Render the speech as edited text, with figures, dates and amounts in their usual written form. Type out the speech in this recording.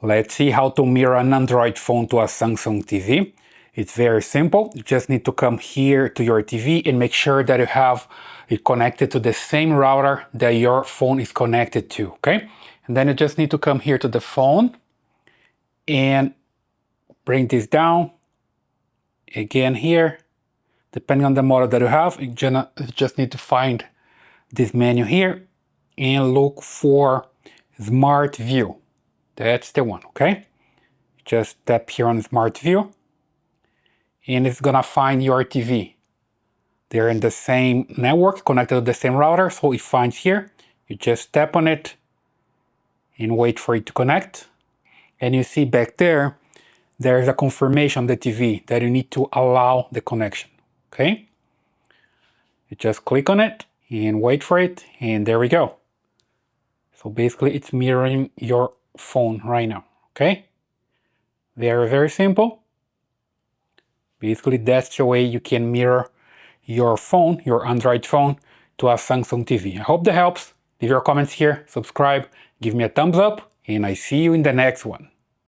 Let's see how to mirror an Android phone to a Samsung TV. It's very simple. You just need to come here to your TV and make sure that you have it connected to the same router that your phone is connected to, okay? And then you just need to come here to the phone and bring this down. Again here, depending on the model that you have, you just need to find this menu here and look for Smart View. That's the one, okay? Just tap here on Smart View and it's gonna find your TV. They're in the same network, connected to the same router, so it finds here. You just tap on it and wait for it to connect. And you see back there, there's a confirmation on the TV that you need to allow the connection, okay? You just click on it and wait for it, and there we go. So basically it's mirroring your phone right now, okay? Very, very simple. Basically that's the way you can mirror your phone, your Android phone, to a Samsung TV. I hope that helps. Leave your comments here, subscribe, give me a thumbs up, and I see you in the next one.